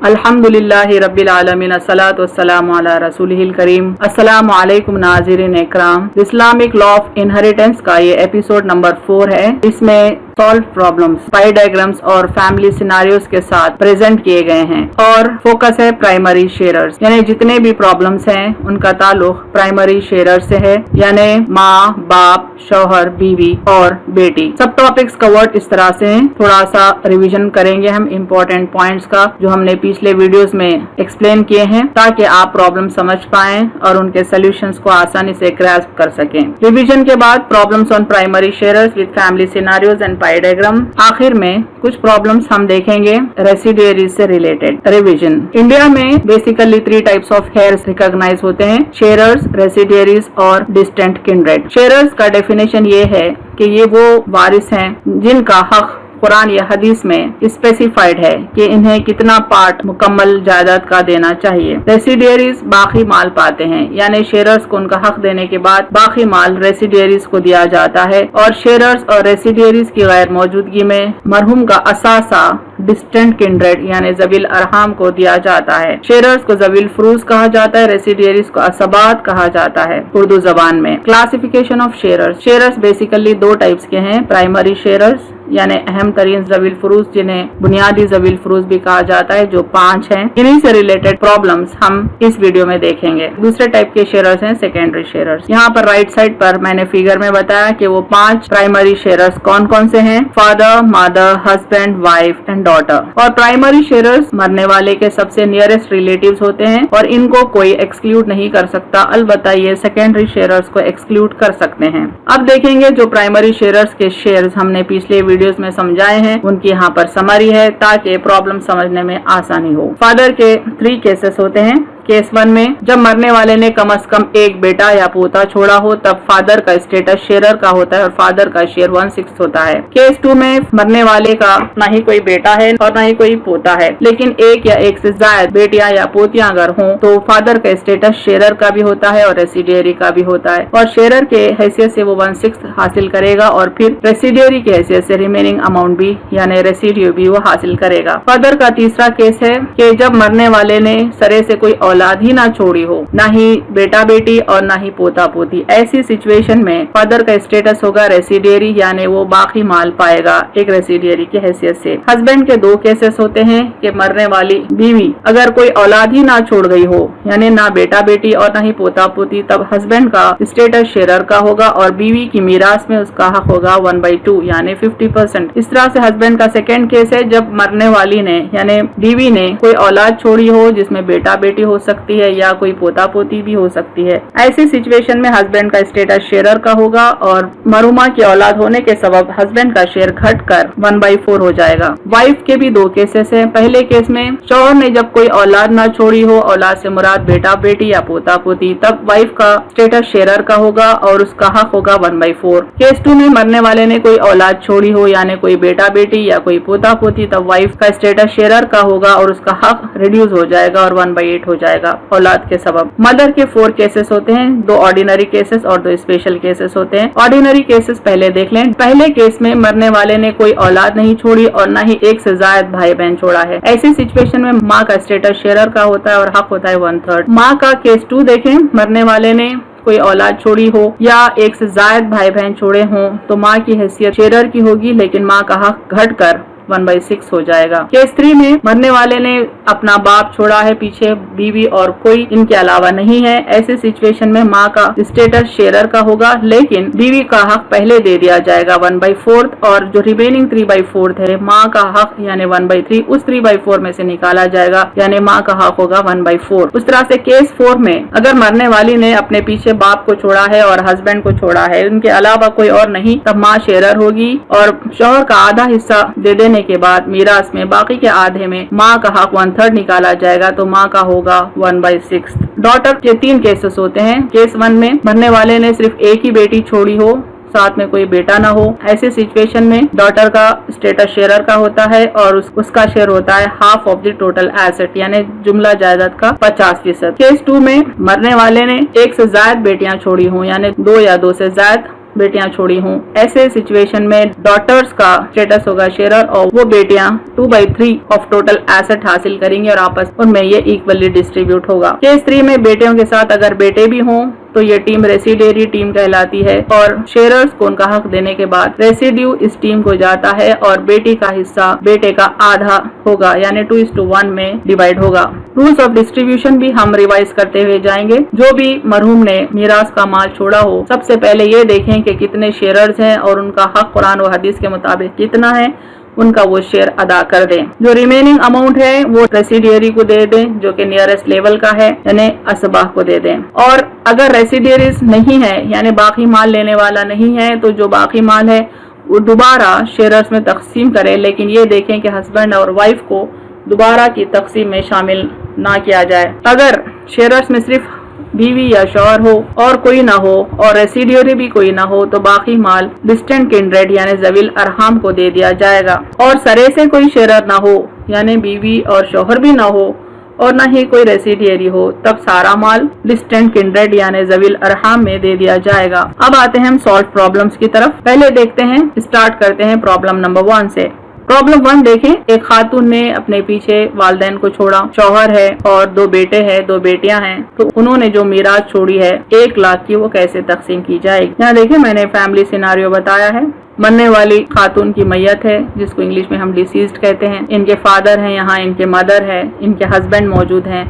अल्हम्दुलिल्लाहि रब्बिल आलमीन अस्सलातु वस्सलामु अला रसूलिहिल करीम। अस्सलामु अलैकुम नाज़रीन इकराम। इस्लामिक लॉ ऑफ इनहेरिटेंस का ये एपिसोड नंबर 4 है। इसमें सॉल्व प्रॉब्लम्स, पाई डायग्राम्स और फैमिली सिनारियोज के साथ प्रेजेंट किए गए हैं और फोकस है प्राइमरी शेयरर्स, यानी जितने भी प्रॉब्लम्स हैं उनका ताल्लुक प्राइमरी शेयरर से है, यानी माँ, बाप, शौहर, बीवी और बेटी। सब टॉपिक्स कवर्ड इस तरह से हैं। थोड़ा सा रिवीजन करेंगे हम इम्पोर्टेंट पॉइंट्स का जो हमने पिछले वीडियोस में एक्सप्लेन किए हैं, ताकि आप प्रॉब्लम समझ पाएं और उनके सॉल्यूशंस को आसानी से ग्रैस्प कर सकें। रिवीजन के बाद problems on primary sharers with family scenarios and pie diagram. आखिर में कुछ प्रॉब्लम्स हम देखेंगे रेसिडुअरीज से रिलेटेड। रिवीजन। इंडिया में basically 3 types of heirs recognise होते हैं, शेयरर्स, रेसिडुअरीज और डिस्टेंट किंड्रेड। शेयरर्स का डेफिनेशन ये है कि ये वो वारिस हैं जिनका हक कुरान या हदीस में स्पेसिफाइड है कि इन्हें कितना पार्ट मुकम्मल जायदाद का देना चाहिए। रेसिडुअरीज बाकी माल पाते हैं, यानी शेयरर्स को उनका हक देने के बाद बाकी माल रेसिडुअरीज को दिया जाता है और शेयरर्स और रेसिडुअरीज की गैर मौजूदगी में मरहूम का असासा डिस्टेंट किंड्रेड यानी जबील अरहाम को दिया जाता है। शेयरर्स को जबील फरूज कहा जाता है, रेसिडुअरीज को असबात कहा जाता है उर्दू जबान में। Classification of sharers. Sharers basically 2 types के हैं, प्राइमरी शेयरर्स यानी अहम तरीन जबील फरूज जिन्हें बुनियादी जबील फरूज भी कहा जाता है, जो 5 हैं। इन्हीं से रिलेटेड प्रॉब्लम्स हम इस वीडियो में देखेंगे। दूसरे टाइप के शेयरर्स हैं सेकेंडरी शेयरर्स। यहाँ पर राइट साइड पर मैंने फिगर में बताया कि वो 5 प्राइमरी शेयरर्स कौन कौन से हैं, father, mother, husband, wife and daughter. और प्राइमरी शेयरर्स मरने वाले के सबसे नियरेस्ट रिलेटिव्स होते हैं और इनको कोई एक्सक्लूड नहीं कर सकता, अलबत्ता ये सेकेंडरी शेयरर्स को एक्सक्लूड कर सकते हैं। अब देखेंगे जो प्राइमरी शेयरर्स के शेयर्स हमने पिछले वीडियोस में समझाए हैं उनकी यहाँ पर समरी है ताकि प्रॉब्लम समझने में आसानी हो। फादर के 3 केसेस होते हैं। केस 1 में जब मरने वाले ने कम से कम एक बेटा या पोता छोड़ा हो तब फादर का स्टेटस शेयरर का होता है और फादर का शेयर 1/6 होता है। केस 2 में मरने वाले का ना ही कोई बेटा है और ना ही कोई पोता है, लेकिन एक या एक से ज्यादा बेटियां या पोतियां अगर हों तो फादर का स्टेटस शेयरर का भी होता है और रेसिडुअरी का भी होता है और शेयरर के हैसियत से वो 1/6 हासिल करेगा और फिर रेसिडुअरी की हैसियत से रिमेनिंग अमाउंट भी यानी रेसिड्यू भी वो हासिल करेगा। फादर का तीसरा केस है कि जब मरने वाले ने सरे से कोई औलाद ही ना छोड़ी हो, ना ही बेटा बेटी और ना ही पोता पोती, ऐसी सिचुएशन में फादर का स्टेटस होगा रेसिडुअरी यानी वो बाकी माल पाएगा एक रेसिडुअरी की हैसियत से। हस्बैंड के 2 केसेस होते हैं कि मरने वाली बीवी अगर कोई औलाद ही ना छोड़ गई हो, यानी ना बेटा बेटी और ना ही पोता पोती, तब हस्बैंड का स्टेटस शेयरर का होगा और बीवी की मीरास में उसका हक होगा 1/2 यानी 50%। इस तरह से हस्बैंड का सेकेंड केस है जब मरने वाली ने यानी बीवी ने कोई औलाद छोड़ी हो जिसमें बेटा बेटी हो सकती है या कोई पोता पोती भी हो सकती है। ऐसी सिचुएशन में हस्बैंड का स्टेटस शेयरर का होगा और मरहुमा की औलाद होने के सबब हस्बैंड का शेयर घटकर 1/4 हो जाएगा। वाइफ के भी 2 केसेस हैं। पहले केस में शौहर ने जब कोई औलाद ना छोड़ी हो, औलाद से मुराद बेटा बेटी या पोता पोती, तब वाइफ का स्टेटस शेयरर का होगा और उसका हक होगा 1/4। केस 2 में मरने वाले ने कोई औलाद छोड़ी हो यानी कोई बेटा बेटी या कोई पोता पोती, तब वाइफ का स्टेटस शेयरर का होगा और उसका हक रिड्यूस हो जाएगा और 1/8 हो जाएगा औलाद के सबब। मदर के 4 केसेस होते हैं, 2 ऑर्डिनरी केसेस और 2 स्पेशल केसेस होते हैं। ऑर्डिनरी केसेस पहले देख लें। पहले केस में मरने वाले ने कोई औलाद नहीं छोड़ी और न ही एक से ज्यादा भाई बहन छोड़ा है। ऐसी सिचुएशन में माँ का स्टेटस शेयरर का होता है और हक होता है 1/3। माँ का केस 2 देखें। मरने वाले ने कोई औलाद छोड़ी हो या एक से ज्यादा भाई बहन छोड़े हों तो माँ की हैसियत शेयरर की होगी, लेकिन माँ का हक घटकर 1/6 हो जाएगा। केस 3 में मरने वाले ने अपना बाप छोड़ा है, पीछे बीवी और कोई इनके अलावा नहीं है। ऐसे सिचुएशन में माँ का स्टेटस शेयरर का होगा, लेकिन बीवी का हक पहले दे दिया जाएगा 1/4 और जो रिमेनिंग 3/4 है माँ का हक यानी 1/3 उस 3/4 में से निकाला जाएगा यानी माँ का हक होगा 1/4। उस तरह से केस 4 में अगर मरने वाली ने अपने पीछे बाप को छोड़ा है और हस्बैंड को छोड़ा है, उनके अलावा कोई और नहीं, तब माँ शेयरर होगी और शौहर का आधा हिस्सा दे देने के बाद मीरास में बाकी के आधे में माँ का हक 1/3 निकाला जाएगा तो माँ का होगा 1/6। डॉटर के 3 केसेस होते हैं। केस 1 में मरने वाले ने सिर्फ एक ही बेटी छोड़ी हो, साथ में कोई बेटा ना हो। ऐसे सिचुएशन में डॉटर का स्टेटस शेयरर का होता है और उसका शेयर होता है half of the total asset यानी जुमला जायदाद का 50%। केस 2 में मरने वाले ने एक से ज्यादा बेटियां छोड़ी हो यानी 2 या 2 से ज्यादा बेटियां छोड़ी हूँ। ऐसे सिचुएशन में डॉटर्स का स्टेटस होगा शेयरर और वो बेटियां 2/3 ऑफ टोटल एसेट हासिल करेंगी और आपस उनमें ये इक्वली डिस्ट्रीब्यूट होगा। केस 3 में बेटियों के साथ अगर बेटे भी हों तो ये टीम रेसिडियरी टीम कहलाती है और शेयरर्स को उनका हक देने के बाद रेसिड्यू इस टीम को जाता है और बेटी का हिस्सा बेटे का आधा होगा, यानी 2:1 में डिवाइड होगा। रूल्स ऑफ डिस्ट्रीब्यूशन भी हम रिवाइज करते हुए जाएंगे। जो भी मरहूम ने मीरास का माल छोड़ा हो, सबसे पहले ये देखें कि कितने शेयरर्स हैं और उनका हक कुरान और हदीस के मुताबिक कितना है, उनका वो शेयर अदा कर दें। जो रिमेनिंग अमाउंट है वो रेसिडियरी को दे दें जो कि नियरेस्ट लेवल का है, यानी असबाह को दे दें। और अगर रेसिडियरीज नहीं है यानी बाकी माल लेने वाला नहीं है तो जो बाकी माल है वो दोबारा शेयरर्स में तकसीम करें, लेकिन ये देखें कि हस्बैंड और वाइफ को दोबारा की तकसीम में शामिल ना किया जाए। अगर शेयरर्स में सिर्फ बीवी या शौहर हो और कोई ना हो और रेसिडियरी भी कोई ना हो तो बाकी माल डिस्टेंट किंड्रेड यानी जविल अरहाम को दे दिया जाएगा। और सरे से कोई शेयरर ना हो यानी बीवी और शौहर भी ना हो और ना ही कोई रेसिडियरी हो, तब सारा माल डिस्टेंट किंड्रेड यानी जविल अरहाम में दे दिया जाएगा। अब आते हैं हम सॉल्व प्रॉब्लम्स की तरफ। पहले देखते हैं, स्टार्ट करते हैं प्रॉब्लम नंबर 1 से। प्रॉब्लम 1 देखें। एक खातून ने अपने पीछे वालिदैन को छोड़ा, शौहर है और 2 बेटे हैं, 2 बेटियां हैं, तो उन्होंने जो मीरास छोड़ी है 1 लाख की, वो कैसे तकसीम की जाएगी। यहाँ देखिए मैंने फैमिली सिनारियो बताया है। मरने वाली खातून की मैयत है जिसको इंग्लिश में हम डिसीज्ड कहते हैं। इनके फादर हैं, यहाँ इनके मदर है, इनके हस्बैंड मौजूद हैं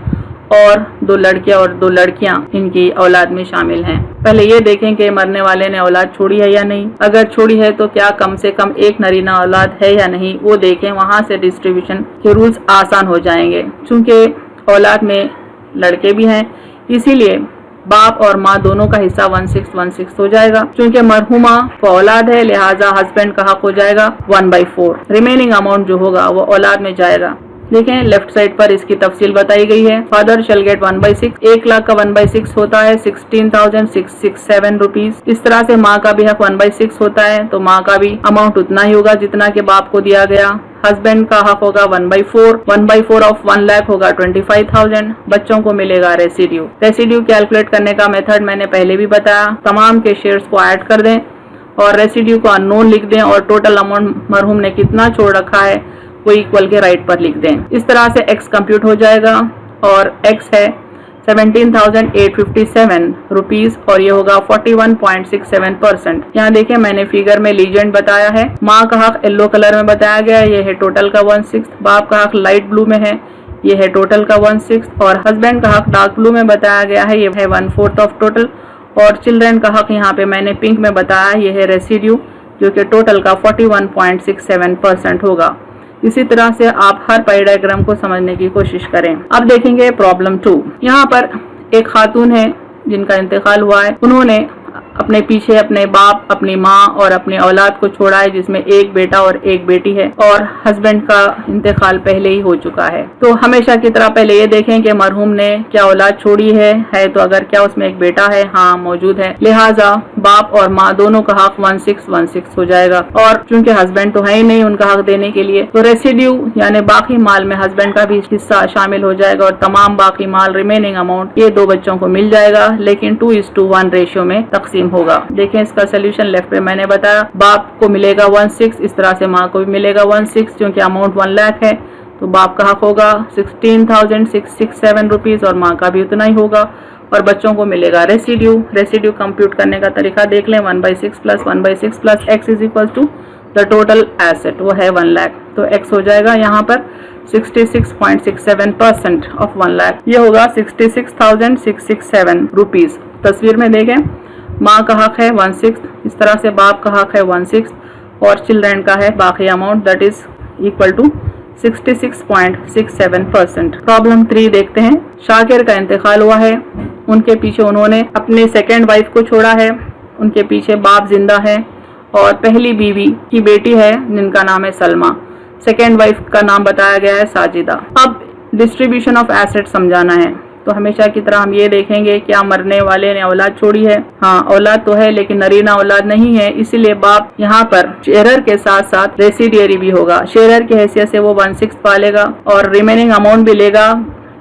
और 2 लड़कियां और 2 लड़कियां इनकी औलाद में शामिल हैं। पहले ये देखें कि मरने वाले ने औलाद छोड़ी है या नहीं। अगर छोड़ी है तो क्या कम से कम 1 नरीना औलाद है या नहीं, वो देखें। वहां से डिस्ट्रीब्यूशन के रूल्स आसान हो जाएंगे। चूंकि औलाद में लड़के भी हैं इसीलिए बाप और माँ दोनों का हिस्सा 1/6 हो जाएगा। चूंकि मरहुमा को औलाद है लिहाजा हस्बैंड का हक हो जाएगा 1/4। रिमेनिंग अमाउंट जो होगा वो औलाद में जाएगा। देखें लेफ्ट साइड पर इसकी तफसील बताई गई है। फादर शैल गेट 1/6, 1 लाख का 1/6 होता है 16,667 रुपीज। इस तरह से माँ का भी हक 1/6 होता है, तो माँ का भी अमाउंट उतना ही होगा जितना के बाप को दिया गया। हस्बैंड का हक होगा 1/4, 1/4 ऑफ 1 लाख होगा 25,000। बच्चों को मिलेगा रेसिड्यू। रेसिड्यू कैलकुलेट करने का मेथड मैंने पहले भी बताया। तमाम के शेयर्स को ऐड कर दें और रेसिड्यू को अननोन लिख दें और टोटल अमाउंट मरहूम ने कितना छोड़ रखा है वो इक्वल के राइट पर लिख दें। इस तरह से x कंप्यूट हो जाएगा और x है 17,857 रुपीज और ये होगा 41.67%। यहाँ देखें मैंने फिगर में लीजेंड बताया है। माँ का हक येलो कलर में बताया गया है, ये है टोटल का 1/6। बाप का हक लाइट ब्लू में है, ये है टोटल का 1/6 और हस्बैंड का हक डार्क ब्लू में बताया गया है, ये है 1/4 ऑफ टोटल। और चिल्ड्रन का हक यहाँ पे मैंने पिंक में बताया, ये है रेसिड्यू जो कि टोटल का 41.67% होगा। इसी तरह से आप हर पाई डायग्राम को समझने की कोशिश करें। अब देखेंगे प्रॉब्लम 2। यहाँ पर एक खातून है जिनका इंतकाल हुआ है। उन्होंने अपने पीछे अपने बाप, अपनी माँ और अपनी औलाद को छोड़ा है जिसमें 1 बेटा और 1 बेटी है और हस्बैंड का इंतकाल पहले ही हो चुका है। तो हमेशा की तरह पहले ये देखें कि मरहूम ने क्या औलाद छोड़ी है तो अगर क्या उसमें 1 बेटा है, हाँ मौजूद है, लिहाजा बाप और माँ दोनों का हक 1/6 हो जाएगा। और चूंकि हस्बैंड तो है ही नहीं उनका हक देने के लिए, तो रेसिड्यू यानी बाकी माल में हस्बैंड का भी हिस्सा शामिल हो जाएगा और तमाम बाकी माल रिमेनिंग अमाउंट ये 2 बच्चों को मिल जाएगा, लेकिन 2:1 रेशियो में तकसीम होगा। देखें इसका सोल्यूशन लेफ्ट पे मैंने बताया। बाप को मिलेगा 1/6, इस तरह से माँ को भी मिलेगा 1/6 क्योंकि अमाउंट 1 लाख है, तो बाप का हक होगा 16,667 रुपीज और माँ का भी उतना ही होगा और बच्चों को मिलेगा रेसिड्यू। रेसिड्यू कंप्यूट करने का तरीका देख लें। 1/6 plus 1/6 plus x is equal to the total asset, वो है 1 लाख, तो x हो जाएगा यहाँ पर 66.67% ऑफ 1 लाख, ये होगा 66,667 रुपीज। तस्वीर में देखें माँ का हक है 1/6, इस तरह से बाप का हक है 1/6 और चिल्ड्रन का है बाकी amount that is equal to 66.67%। Problem 3 देखते हैं। शाकिर का इंतकाल हुआ है, उनके पीछे उन्होंने अपनी सेकेंड वाइफ को छोड़ा है, उनके पीछे बाप जिंदा है और पहली बीवी की बेटी है जिनका नाम है सलमा। सेकेंड वाइफ का नाम बताया गया है साजिदा। अब डिस्ट्रीब्यूशन ऑफ एसेट समझाना है, तो हमेशा की तरह हम ये देखेंगे क्या मरने वाले ने औलाद छोड़ी है। हाँ औलाद तो है लेकिन नरीना औलाद नहीं है, इसीलिए बाप यहाँ पर शेयरर के साथ साथ रेसिडियरी भी होगा। शेयरर की हैसियत से वो 1/6 पालेगा और रिमेनिंग अमाउंट भी लेगा,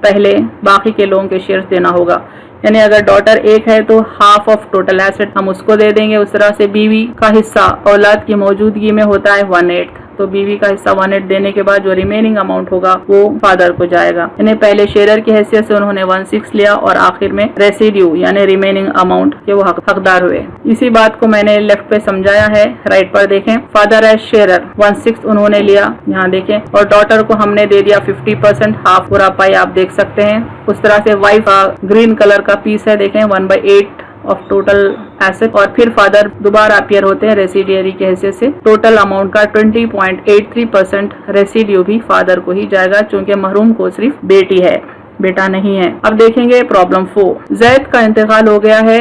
पहले बाकी के लोगों के शेयर्स देना होगा। यानी अगर डॉटर एक है तो हाफ ऑफ टोटल एसेट हम उसको दे देंगे। उस तरह से बीवी का हिस्सा औलाद की मौजूदगी में होता है 1/8, तो बीवी का हिस्सा 1/8 देने के बाद जो रिमेनिंग अमाउंट होगा वो फादर को जाएगा। यानी पहले शेयर की हैसियत से उन्होंने 1/6 लिया और आखिर में रेसिड्यू यानी रिमेनिंग अमाउंट के वो हकदार हुए। इसी बात को मैंने लेफ्ट पे समझाया है, राइट पर देखें। फादर एज शेयरर 1/6 उन्होंने लिया, यहाँ देखें, और डॉटर को हमने दे दिया 50%, हाफ पूरा पाई आप देख सकते हैं। उस तरह से वाइफ ग्रीन कलर का पीस है, देखें 1/8 ऑफ टोटल एसेट। और फिर फादर दोबारा अपीयर होते हैं रेसिडियरी के हैसियत से। टोटल अमाउंट का 20.83% रेसिड्यू भी फादर को ही जाएगा, चूंकि महरूम को सिर्फ बेटी है, बेटा नहीं है। अब देखेंगे प्रॉब्लम 4। जैद का इंतकाल हो गया है,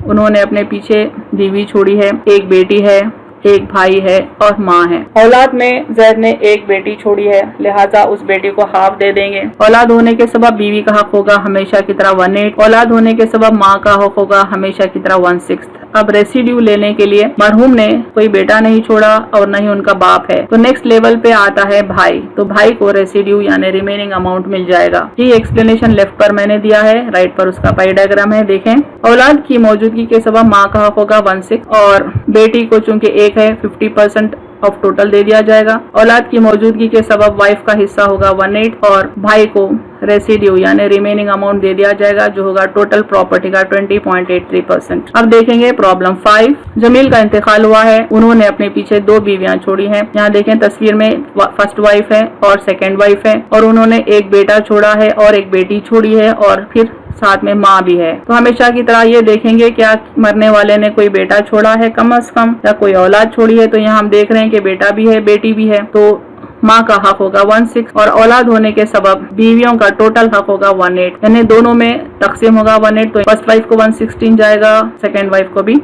उन्होंने अपने पीछे बीवी छोड़ी है, एक बेटी है, एक भाई है और माँ है। औलाद में जैद ने एक बेटी छोड़ी है, लिहाजा उस बेटी को हाफ दे देंगे। औलाद होने के सबब बीवी का हक होगा हमेशा की तरह 1/8, औलाद होने के सबब माँ का हक होगा हमेशा की तरह 1/6। अब रेसिड्यू लेने के लिए मरहूम ने कोई बेटा नहीं छोड़ा और न ही उनका बाप है, तो नेक्स्ट लेवल पे आता है भाई, तो भाई को रेसिड्यू यानी रिमेनिंग अमाउंट मिल जाएगा। ये एक्सप्लेनेशन लेफ्ट पर मैंने दिया है, राइट पर उसका पाई डायग्राम है, देखें। औलाद की मौजूदगी के सबब माँ का हक होगा 1/6 और बेटी को चूंकि एक है 50% ऑफ टोटल दे दिया जाएगा। औलाद की मौजूदगी के सबब वाइफ का हिस्सा होगा 1/8 और भाई को रेसिड्यू यानी रिमेनिंग अमाउंट दे दिया जाएगा, जो होगा टोटल प्रॉपर्टी का 20.83%। अब देखेंगे प्रॉब्लम 5। जमील का इंतकाल हुआ है, उन्होंने अपने पीछे 2 बीवियां छोड़ी हैं। यहाँ देखें तस्वीर में फर्स्ट वाइफ है और सेकेंड वाइफ है, और उन्होंने एक बेटा छोड़ा है और एक बेटी छोड़ी है और फिर साथ में माँ भी है। तो हमेशा की तरह ये देखेंगे क्या मरने वाले ने कोई बेटा छोड़ा है कम अज कम, या कोई औलाद छोड़ी है। तो यहाँ हम देख रहे हैं कि बेटा भी है, बेटी भी है, तो माँ का हक होगा 1/6 और औलाद होने के सबब बीवियों का टोटल हक होगा 1/8, यानी दोनों में तकसीम होगा 1/8। तो फर्स्ट वाइफ को 1/16 जाएगा, सेकेंड वाइफ को भी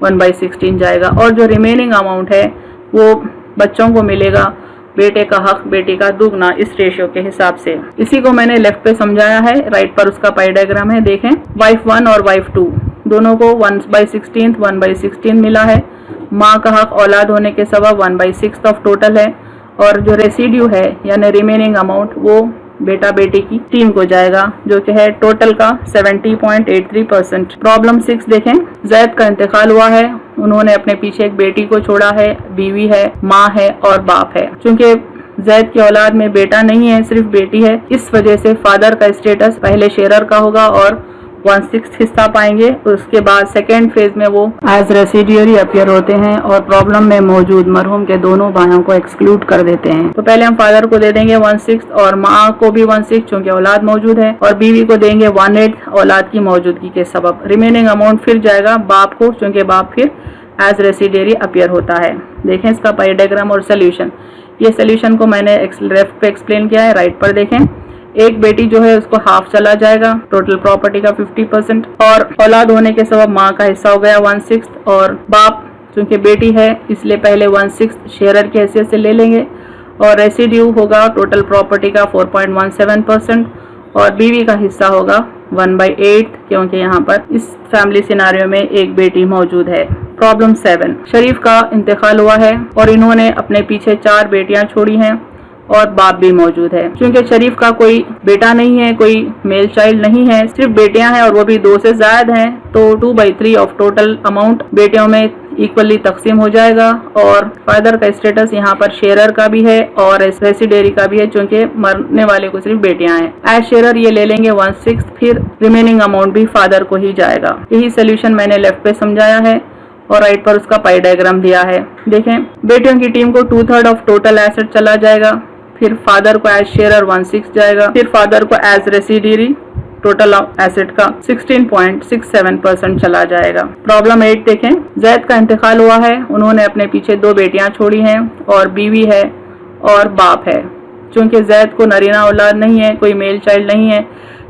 1/16 जाएगा, और जो रिमेनिंग अमाउंट है वो बच्चों को मिलेगा, बेटे का हक बेटी का दुगना इस रेशियो के हिसाब से। इसी को मैंने लेफ्ट पे समझाया है, राइट पर उसका पाई डायग्राम है, देखें। वाइफ 1 और वाइफ 2 दोनों को 1/16 मिला है। माँ का हक औलाद होने के सबब 1/6 ऑफ टोटल है, और जो रेसिड्यू है यानी रिमेनिंग अमाउंट वो बेटा बेटी की टीम को जाएगा, जो कि है टोटल का 70.83%। प्रॉब्लम 6 देखें। जैद का इंतकाल हुआ है, उन्होंने अपने पीछे एक बेटी को छोड़ा है, बीवी है, माँ है और बाप है। चूंकि जैद की औलाद में बेटा नहीं है, सिर्फ बेटी है, इस वजह से फादर का स्टेटस पहले शेयरर का होगा और 1/6 हिस्सा पाएंगे। उसके बाद सेकेंड फेज में वो एज रेसिडियरी अपीयर होते हैं और प्रॉब्लम में मौजूद मरहूम के दोनों भाइयों को एक्सक्लूड कर देते हैं। तो पहले हम फादर को दे देंगे 1/6 और माँ को भी 1/6 चूंकि औलाद मौजूद है, और बीवी को देंगे 1/8 औलाद की मौजूदगी के सबब। रिमेनिंग अमाउंट फिर जाएगा बाप को, चूंकि बाप फिर एज रेसिडियरी अपीयर होता है। देखें इसका पाई डायग्राम और सोल्यूशन। ये सोल्यूशन को मैंने लेफ्ट पे एक्सप्लेन किया है, राइट पर देखें। एक बेटी जो है उसको हाफ चला जाएगा, टोटल प्रॉपर्टी का 50%, और औलाद होने के सबब माँ का हिस्सा हो गया 1/6, और बाप चूंकि बेटी है इसलिए पहले 1/6 शेयरर की हैसियत से ले लेंगे, और रेसिड्यू होगा टोटल प्रॉपर्टी का 4.17%, और बीवी का हिस्सा होगा 1/8, क्योंकि यहाँ पर इस फैमिली सिनारियो में एक बेटी मौजूद है। प्रॉब्लम 7। शरीफ का इंतकाल हुआ है और इन्होंने अपने पीछे 4 बेटियां छोड़ी हैं और बाप भी मौजूद है। क्योंकि शरीफ का कोई बेटा नहीं है, कोई मेल चाइल्ड नहीं है, सिर्फ बेटियां हैं और वो भी 2 से ज्यादा हैं, तो 2/3 ऑफ टोटल अमाउंट बेटियों में इक्वली तकसीम हो जाएगा। और फादर का स्टेटस यहाँ पर शेयरर का भी है और रेसिडियरी का भी है, चूंकि मरने वाले को सिर्फ बेटियां हैं। एज शेयरर ये ले लेंगे 1/6, फिर रिमेनिंग अमाउंट भी फादर को ही जाएगा। यही सोल्यूशन मैंने लेफ्ट पे समझाया है और राइट पर उसका पाई डायग्राम दिया है। देखें बेटियों की टीम को 2/3 ऑफ टोटल एसेट चला जाएगा, फिर फादर को एज शेयरर 1/6 जाएगा, फिर फादर को एज रेसिडियरी टोटल एसेट का 16.67% चला जाएगा। प्रॉब्लम 8 देखें। जैद का इंतकाल हुआ है, उन्होंने अपने पीछे 2 बेटियां छोड़ी हैं और बीवी है और बाप है। चूंकि जैद को नरीना औलाद नहीं है, कोई मेल चाइल्ड नहीं है,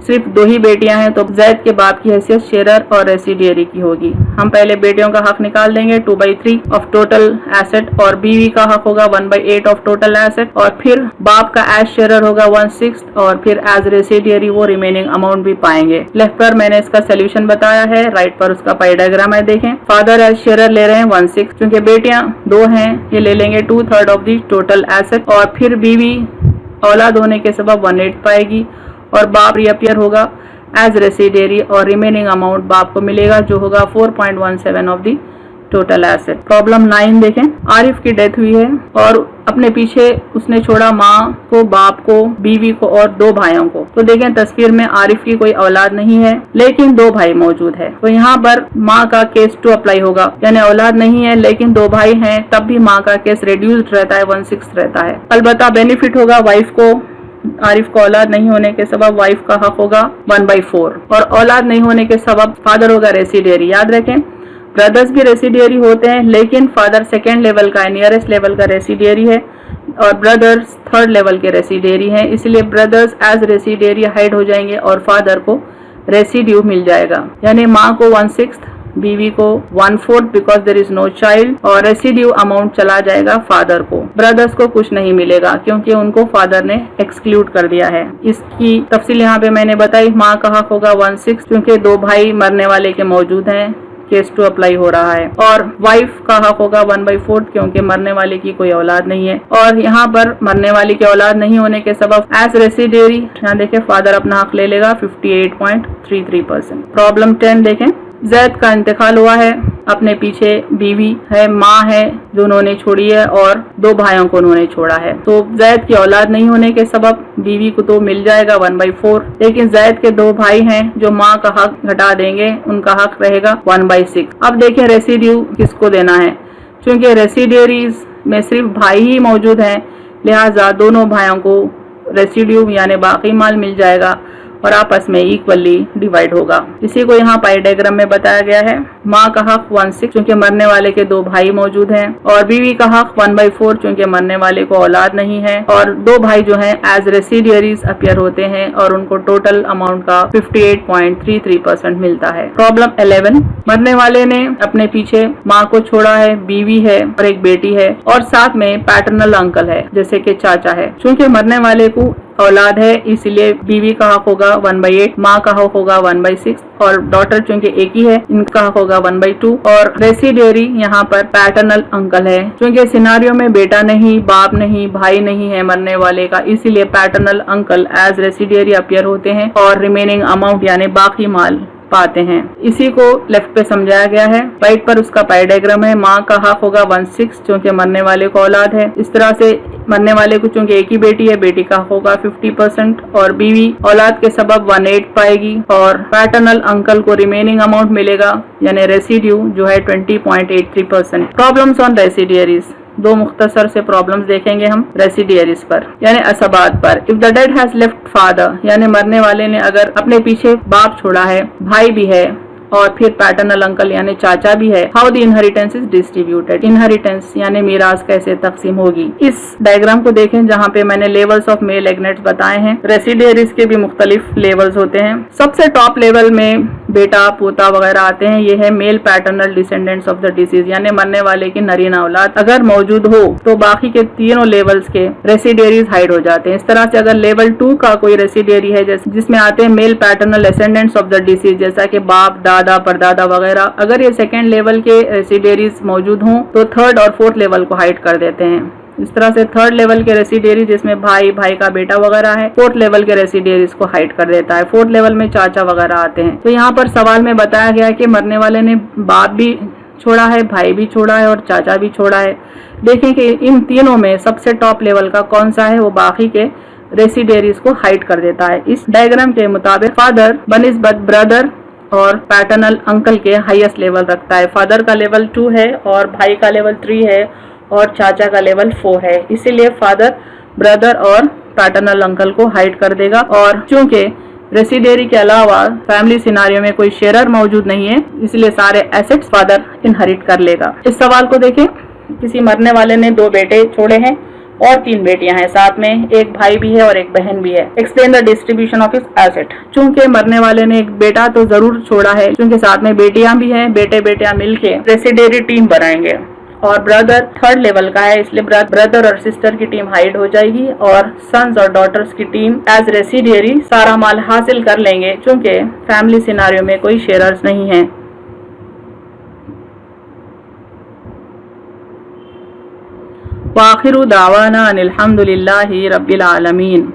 सिर्फ 2 ही बेटियां हैं, तो जैद के बाप की हैसियत शेयरर और रेसिडियरी की होगी। हम पहले बेटियों का हक निकाल देंगे 2/3 ऑफ टोटल एसेट, और बीवी का हक होगा 1/8 ऑफ टोटल एसेट, और फिर बाप का एज शेयरर होगा 1/6 और फिर एज रेसिडियरी वो रिमेनिंग अमाउंट भी पाएंगे। लेफ्ट पर मैंने इसका सोल्यूशन बताया है, राइट पर उसका पाई डायग्राम है। देखें फादर एज शेयरर ले रहे हैं 1/6, क्योंकि बेटियां 2 हैं, ये ले लेंगे 2/3 ऑफ दी टोटल एसेट, और फिर बीवी औलाद होने के सबब 1/8 पाएगी और बाप रीअपियर होगा एज रेसिडियरी और रिमेनिंग अमाउंट बाप को मिलेगा जो होगा 4.17 of the total asset. Problem 9 देखें। आरिफ की डेथ हुई है और अपने पीछे उसने छोड़ा माँ को, बाप को, बीवी को और 2 भाइयों को। तो देखें तस्वीर में आरिफ की कोई औलाद नहीं है लेकिन 2 भाई मौजूद है। तो यहाँ पर माँ का केस 2 अप्लाई होगा, यानी औलाद नहीं है लेकिन 2 भाई हैं, तब भी माँ का केस रिड्यूस्ड रहता है, 1/6 रहता है। अलबत्ता बेनिफिट होगा वाइफ को। आरिफ को औलाद नहीं होने के सबब वाइफ का हक होगा 1/4 और औलाद नहीं होने के सबब फादर होगा रेसिडियरी। याद रखें ब्रदर्स भी रेसिडियरी होते हैं लेकिन फादर 2nd लेवल का है, नियरेस्ट लेवल का रेसिडियरी है और ब्रदर्स 3rd लेवल के रेसिडियरी हैं, इसलिए ब्रदर्स एज रेसिडियरी हाइड हो जाएंगे और फादर को रेसिड्यू मिल जाएगा, यानी माँ को 1/6, बीवी को 1/4 because there is no child और रेसिड्यू अमाउंट चला जाएगा फादर को। ब्रदर्स को कुछ नहीं मिलेगा क्योंकि उनको फादर ने एक्सक्लूड कर दिया है। इसकी तफसील यहाँ पे मैंने बताई। माँ का हक होगा 1/6 क्योंकि 2 भाई मरने वाले के मौजूद हैं, केस 2 अप्लाई हो रहा है और वाइफ का हक होगा 1/4 क्योंकि मरने वाले की कोई औलाद नहीं है और यहाँ पर मरने वाली की औलाद नहीं होने के सबब एज रेसिडियरी यहाँ देखें फादर अपना हक ले लेगा 58.33%। प्रॉब्लम 10 देखें। जैद का इंतकाल हुआ है, अपने पीछे बीवी है, माँ है जो उन्होंने छोड़ी है और 2 भाइयों को उन्होंने छोड़ा है। तो जैद की औलाद नहीं होने के सबब बीवी को तो मिल जाएगा 1/4 लेकिन जैद के 2 भाई हैं जो माँ का हक घटा देंगे, उनका हक रहेगा 1/6। अब देखें रेसिड्यू किसको देना है। क्योंकि रेसिडियरीज में सिर्फ भाई ही मौजूद हैं लिहाजा दोनों भाइयों को रेसिड्यू यानी बाकी माल मिल जाएगा और आपस में इक्वली डिवाइड होगा। इसी को यहाँ पाई डायग्राम में बताया गया है। माँ का हक 1/6 क्योंकि मरने वाले के 2 भाई मौजूद हैं और बीवी का हक 1/4 क्योंकि मरने वाले को औलाद नहीं है और 2 भाई जो हैं एज रेसिडियरीज अपीयर होते हैं और उनको टोटल अमाउंट का 58.33% मिलता है। प्रॉब्लम 11। मरने वाले ने अपने पीछे माँ को छोड़ा है, बीवी है और एक बेटी है और साथ में पैटर्नल अंकल है जैसे कि चाचा है। चूँकि मरने वाले को औलाद है इसलिए बीवी का हक होगा 1/8, माँ का हक होगा 1/6 और डॉटर चूंकि एक ही है इनका हक होगा 1/2 और रेसिडियरी यहाँ पर पैटर्नल अंकल है। चूंकि सिनारियो में बेटा नहीं, बाप नहीं, भाई नहीं है मरने वाले का, इसीलिए पैटर्नल अंकल एज रेसिडियरी अपीयर होते हैं और रिमेनिंग अमाउंट यानी बाकी माल पाते हैं। इसी को लेफ्ट पे समझाया गया है। राइट पर उसका पाई डायग्राम है। माँ का हक होगा 1/6 क्योंकि मरने वाले को औलाद है। इस तरह से मरने वाले को चूंकि एक ही बेटी है, बेटी का हक होगा 50% और बीवी औलाद के सबब 1/8 पाएगी और पैटर्नल अंकल को रिमेनिंग अमाउंट मिलेगा यानी रेसिड्यू जो है 20.83%। Problems on रेसिडियरीज। 2 मुख्तसर से प्रॉब्लम्स देखेंगे हम रेसिडियरीज पर यानी असबात पर। If the dead has left father यानी मरने वाले ने अगर अपने पीछे बाप छोड़ा है, भाई भी है और फिर पैटर्नल अंकल यानी चाचा भी है, how the inheritance is distributed. Inheritance यानी मीरास कैसे तकसीम होगी। इस डायग्राम को देखें जहाँ पे मैंने लेवल्स ऑफ मेल एग्नेट्स बताए हैं। रेसिडियरीज के भी मुख्तलिफ लेवल्स होते हैं। सबसे टॉप लेवल में बेटा, पोता वगैरह आते हैं। ये है male paternal descendants of the deceased यानी मरने वाले की नरीना औलाद अगर मौजूद हो तो बाकी के तीनों लेवल्स के रेसिडियरीज हाइड हो जाते हैं। इस तरह से अगर लेवल 2 का कोई रेसिडियरी है जिसमें आते हैं male paternal descendants of the deceased जैसा कि बाप, दादा, परदादा वगैरह, अगर ये 2nd लेवल के रेसिडियरीज मौजूद हों तो 3rd और 4th लेवल को हाइड कर देते हैं। इस तरह से 3rd लेवल के रेसिडियरी जिसमें भाई, भाई का बेटा वगैरह है, 4th लेवल के रेसिडियरीज को हाइड कर देता है। 4th लेवल में चाचा वगैरह आते हैं। तो यहाँ पर सवाल में बताया गया कि मरने वाले ने बाप भी छोड़ा है, भाई भी छोड़ा है और चाचा भी छोड़ा है। देखें कि इन तीनों में सबसे टॉप लेवल का कौन सा है, वो बाकी के रेसिडियरीज को हाइड कर देता है। इस डायग्राम के मुताबिक फादर बनिस्बत ब्रदर और पैटर्नल अंकल के हाईएस्ट लेवल रखता है। फादर का लेवल 2 है और भाई का लेवल 3 है और चाचा का लेवल 4 है। इसीलिए फादर ब्रदर और पैटर्नल अंकल को हाइड कर देगा और चूंकि रेसिडियरी के अलावा फैमिली सिनारियो में कोई शेयरर मौजूद नहीं है इसलिए सारे एसेट्स फादर इनहेरिट कर लेगा। इस सवाल को देखें। किसी मरने वाले ने 2 बेटे छोड़े हैं और 3 बेटियां हैं, साथ में एक भाई भी है और एक बहन भी है। Explain the distribution of his asset. चूंकि मरने वाले ने एक बेटा तो जरूर छोड़ा है, चूंकि साथ में बेटियां भी हैं, बेटे बेटियां मिलके रेसिडियरी टीम बनाएंगे और ब्रदर 3rd लेवल का है इसलिए ब्रदर और सिस्टर की टीम हाइड हो जाएगी और सन्स और डॉटर्स की टीम एज रेसिडियरी सारा माल हासिल कर लेंगे चूंकि फैमिली सिनारियो में कोई शेयरर्स नहीं है। वाखिरु दावाना अनिल हम्दुलिल्लाहि रब्बिल आलमीन।